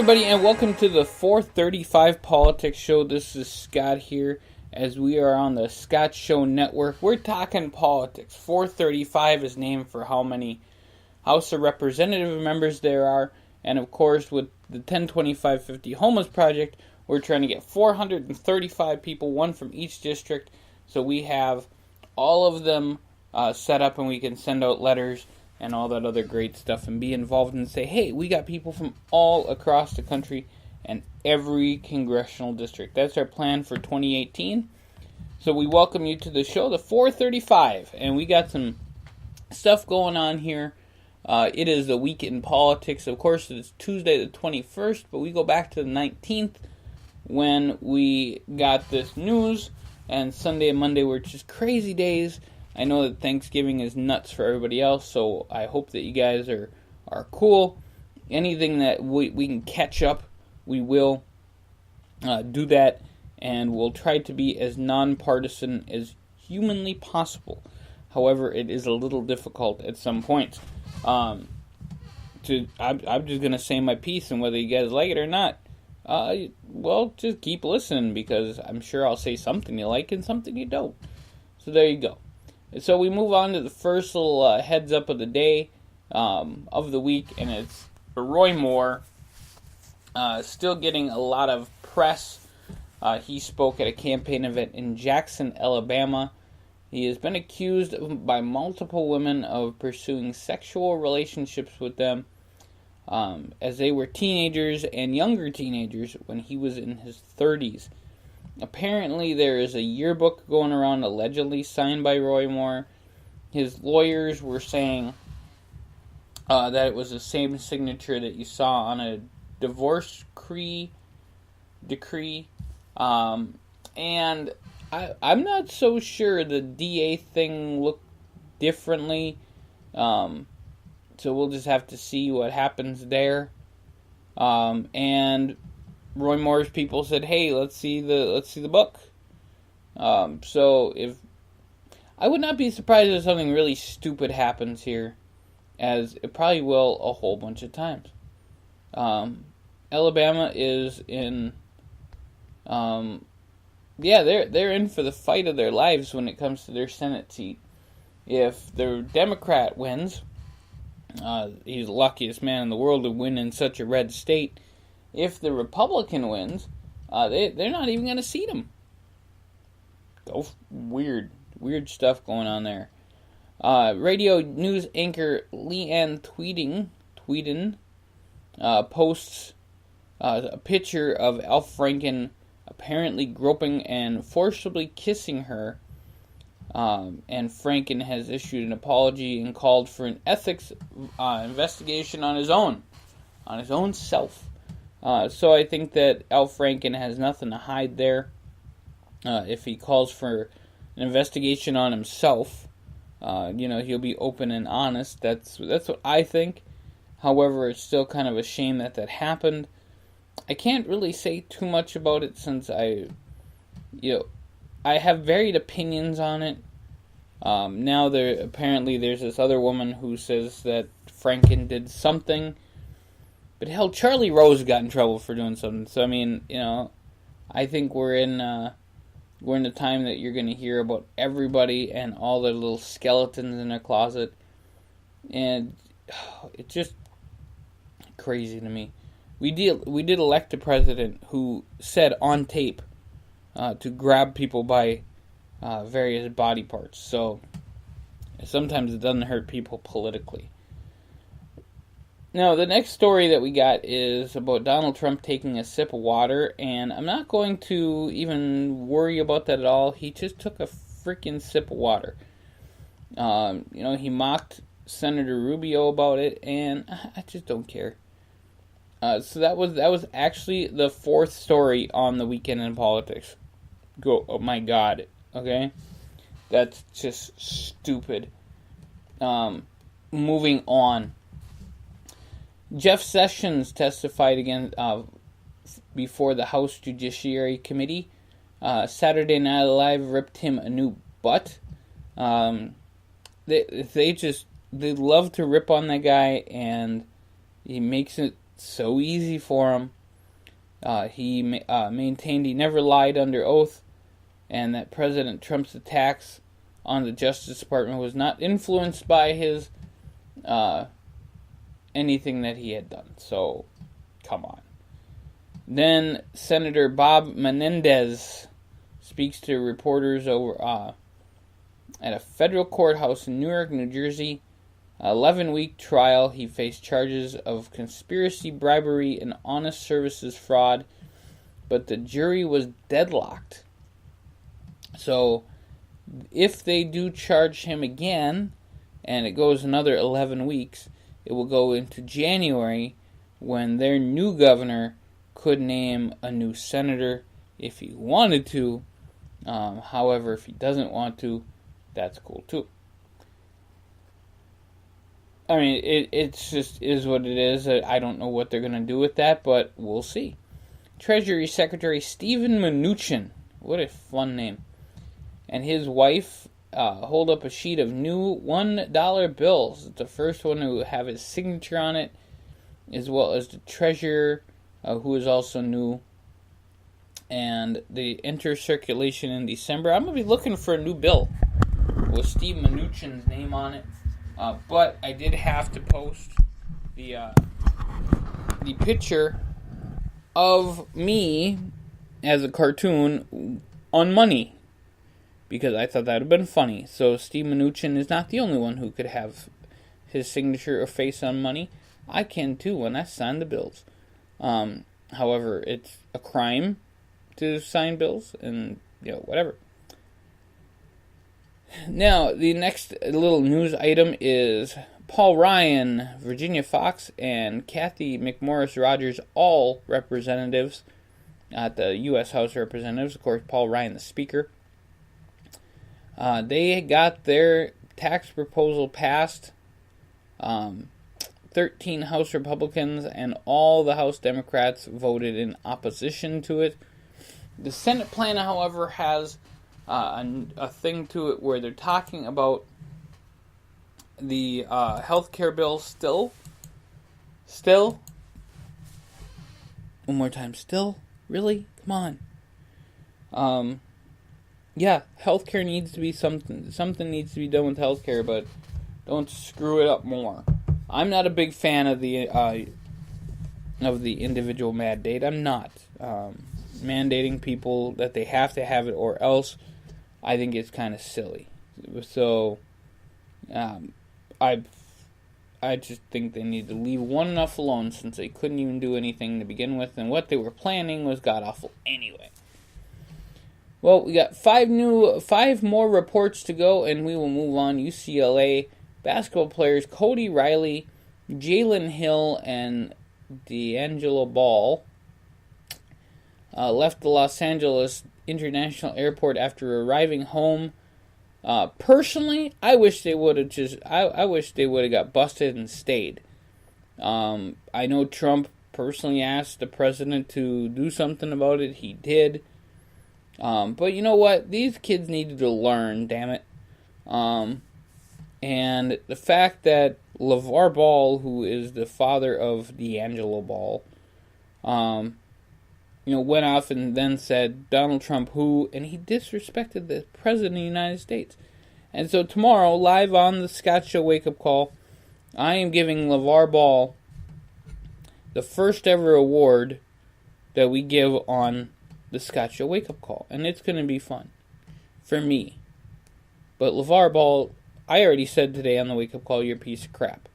everybody, and welcome to the 435 Politics Show. This is Scott here, as we are on the Scott Show Network. We're talking politics. 435 is named for how many House of Representative members there are, and of course, with the 102550 Homeless Project, we're trying to get 435 people, one from each district, so we have all of them set up, and we can send out letters and all that other great stuff, and be involved and say, hey, we got people from all across the country and every congressional district. That's our plan for 2018. So we welcome you to the show, the 435, and we got some stuff going on here. It is the week in politics. Of course, it's Tuesday the 21st, but we go back to the 19th when we got this news, and Sunday and Monday were just crazy days. I know that Thanksgiving is nuts for everybody else, so I hope that you guys are cool. Anything that we can catch up, we will do that, and we'll try to be as nonpartisan as humanly possible. However, it is a little difficult at some points. I'm just going to say my piece, and whether you guys like it or not, well, just keep listening, because I'm sure I'll say something you like and something you don't. So there you go. So we move on to the first little heads up of the day, of the week, and it's Roy Moore, still getting a lot of press. He spoke at a campaign event in Jackson, Alabama. He has been accused by multiple women of pursuing sexual relationships with them as they were teenagers and younger teenagers when he was in his 30s. Apparently, there is a yearbook going around allegedly signed by Roy Moore. His lawyers were saying that it was the same signature that you saw on a divorce decree. And I'm not so sure the DA thing looked differently. So we'll just have to see what happens there. And Roy Moore's people said, "Hey, let's see the book." So if I would not be surprised if something really stupid happens here, as it probably will a whole bunch of times. Alabama is in, they're in for the fight of their lives when it comes to their Senate seat. If the Democrat wins, he's the luckiest man in the world to win in such a red state. If the Republican wins, they're not even going to seat him. Weird stuff going on there. Radio news anchor Leanne Tweeden posts a picture of Al Franken apparently groping and forcibly kissing her. And Franken has issued an apology and called for an ethics investigation on his own self. So I think that Al Franken has nothing to hide there. If he calls for an investigation on himself, he'll be open and honest. That's what I think. However, it's still kind of a shame that happened. I can't really say too much about it since I have varied opinions on it. Now there's this other woman who says that Franken did something. But hell, Charlie Rose got in trouble for doing something. So I mean, I think we're in the time that you're going to hear about everybody and all their little skeletons in their closet, and it's just crazy to me. We did elect a president who said on tape to grab people by various body parts. So sometimes it doesn't hurt people politically. Now, the next story that we got is about Donald Trump taking a sip of water, and I'm not going to even worry about that at all. He just took a freaking sip of water. He mocked Senator Rubio about it, and I just don't care. So that was actually the fourth story on the weekend in politics. Oh my God, okay? That's just stupid. Moving on. Jeff Sessions testified again before the House Judiciary Committee. Saturday Night Live ripped him a new butt. They love to rip on that guy, and he makes it so easy for him. He maintained he never lied under oath, and that President Trump's attacks on the Justice Department was not influenced by his anything that he had done. So, come on. Then Senator Bob Menendez speaks to reporters over at a federal courthouse in Newark, New Jersey. 11-week trial. He faced charges of conspiracy, bribery, and honest services fraud, but the jury was deadlocked. So, if they do charge him again, and it goes another 11 weeks, it will go into January when their new governor could name a new senator if he wanted to. However, if he doesn't want to, that's cool too. I mean, it's just is what it is. I don't know what they're going to do with that, but we'll see. Treasury Secretary Steven Mnuchin, what a fun name, and his wife hold up a sheet of new $1 bills. It's the first one to have his signature on it, as well as the treasurer, who is also new. And they enter circulation in December. I'm going to be looking for a new bill with Steve Mnuchin's name on it. But I did have to post the picture of me as a cartoon on money, because I thought that would have been funny. So Steve Mnuchin is not the only one who could have his signature or face on money. I can too when I sign the bills. However, it's a crime to sign bills, and whatever. Now, the next little news item is Paul Ryan, Virginia Foxx, and Kathy McMorris Rodgers, all representatives at the U.S. House of Representatives. Of course, Paul Ryan, the Speaker. They got their tax proposal passed. 13 House Republicans and all the House Democrats voted in opposition to it. The Senate plan, however, has a thing to it where they're talking about the health care bill still. One more time, still? Really? Come on. Yeah, healthcare needs to be something needs to be done with healthcare, but don't screw it up more. I'm not a big fan of the individual mandate. I'm not mandating people that they have to have it or else. I think it's kind of silly. So, I just think they need to leave one enough alone, since they couldn't even do anything to begin with, and what they were planning was god awful anyway. Well, we got five more reports to go, and we will move on. UCLA basketball players Cody Riley, Jalen Hill, and D'Angelo Ball left the Los Angeles International Airport after arriving home. Personally, I wish they would have I wish they would have got busted and stayed. I know Trump personally asked the president to do something about it. He did. But you know what? These kids needed to learn, damn it. And the fact that LeVar Ball, who is the father of D'Angelo Ball, went off and then said, Donald Trump who, and he disrespected the President of the United States. And so tomorrow, live on the Scott Show Wake Up Call, I am giving LeVar Ball the first ever award that we give on the Scott Show Wake Up Call. And it's going to be fun. For me. But LeVar Ball, I already said today on the Wake Up Call, you're a piece of crap.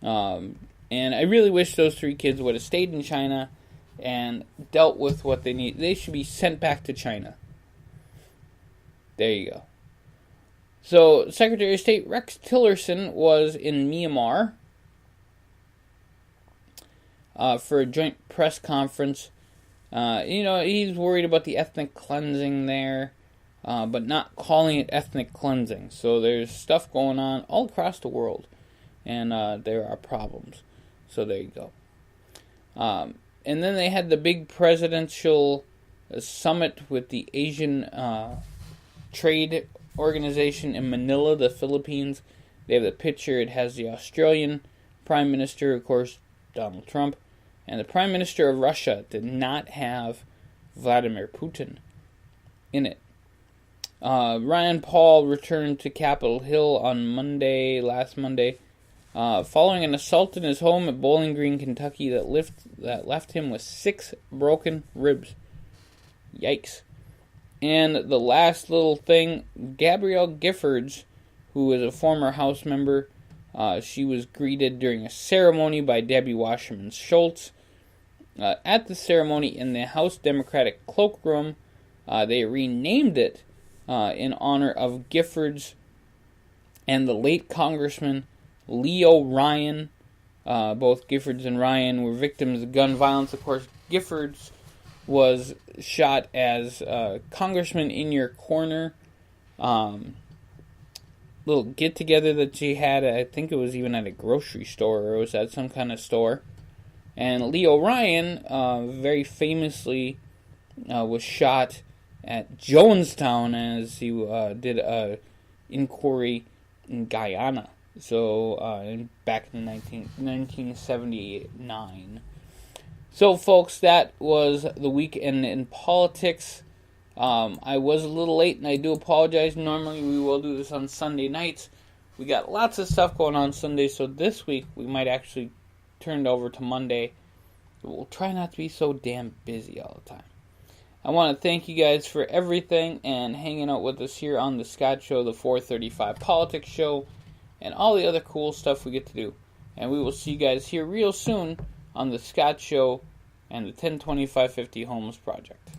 And I really wish those three kids would have stayed in China and dealt with what they need. They should be sent back to China. There you go. So, Secretary of State Rex Tillerson was in Myanmar for a joint press conference. He's worried about the ethnic cleansing there, but not calling it ethnic cleansing. So there's stuff going on all across the world, and there are problems. So there you go. And then they had the big presidential summit with the Asian Trade Organization in Manila, the Philippines. They have the picture. It has the Australian Prime Minister, of course, Donald Trump, And the Prime Minister of Russia did not have Vladimir Putin in it. Rand Paul returned to Capitol Hill on last Monday, following an assault in his home at Bowling Green, Kentucky that left him with 6 broken ribs. Yikes. And the last little thing, Gabrielle Giffords, who is a former House member, she was greeted during a ceremony by Debbie Wasserman Schultz. At the ceremony in the House Democratic cloakroom, they renamed it in honor of Giffords and the late Congressman Leo Ryan. Both Giffords and Ryan were victims of gun violence. Of course, Giffords was shot as Congressman in Your Corner. Little get-together that she had, I think it was even at a grocery store, or it was at some kind of store. And Leo Ryan, very famously, was shot at Jonestown as he did a inquiry in Guyana. So, back in 1979. So, folks, that was the weekend in politics. I was a little late, and I do apologize. Normally, we will do this on Sunday nights. We got lots of stuff going on Sunday, so this week we might actually turn it over to Monday. We'll try not to be so damn busy all the time. I want to thank you guys for everything and hanging out with us here on the Scott Show, the 435 Politics Show, and all the other cool stuff we get to do. And we will see you guys here real soon on the Scott Show and the 102550 Homes Project.